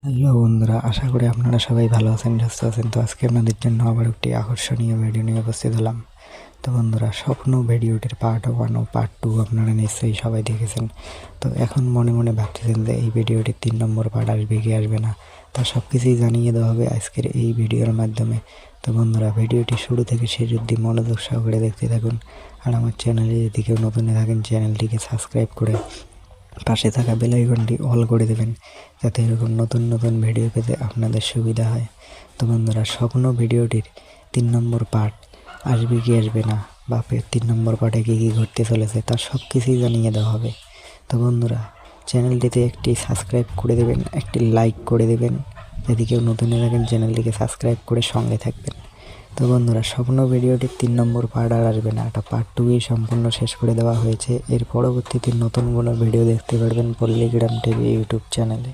Hello বন্ধুরা, আশা করি আপনারা সবাই ভালো আছেন, সুস্থ আছেন। তো আজকে আপনাদের জন্য আবার একটি আকর্ষণীয় ভিডিও নিয়ে উপস্থিত হলাম। তো বন্ধুরা, স্বপ্ন ভিডিওটির পার্ট 1 ও পার্ট 2 আপনারা নিশ্চয়ই সবাই দেখেছেন। তো এখন মনে মনে ভাবতেছেন যে এই ভিডিওটির 3 নম্বর পার্ট আসবে কি আসবে না। তা সব কিছুই জানিয়ে দেওয়া হবে আজকের এই ভিডিওর মাধ্যমে। তো বন্ধুরা, ভিডিওটি শুরু থেকে শেষ অবধি মনোযোগ সহকারে দেখতে থাকুন। আর আমার চ্যানেলে যদি কেউ নতুন থাকেন, চ্যানেলটিকে সাবস্ক্রাইব করে পাশে থাকা বেল আইকনটি অল করে দেবেন, যাতে এরকম নতুন নতুন ভিডিও পেতে আপনাদের সুবিধা হয়। তো বন্ধুরা, স্বপ্ন ভিডিওটির 3 নম্বর পার্ট আসবে কি আসবে না, বা 3 নম্বর পার্টে কী কী ঘটতে চলেছে তার সব কিছুই জানিয়ে দেওয়া হবে। তো বন্ধুরা, চ্যানেলটিতে একটি সাবস্ক্রাইব করে দেবেন, একটি লাইক করে দেবেন। যদি কেউ নতুন থাকেন, চ্যানেলটিকে সাবস্ক্রাইব করে সঙ্গে থাকবেন। তো বন্ধুরা, স্বপ্ন ভিডিওটির 3 নম্বর পার্ট আর আসবে না, এটা পার্ট 2ই সম্পূর্ণ শেষ করে দেওয়া হয়েছে। এর পরবর্তীতে নতুন কোনো ভিডিও দেখতে পারবেন পল্লীগ্রাম টিভি ইউটিউব চ্যানেলে।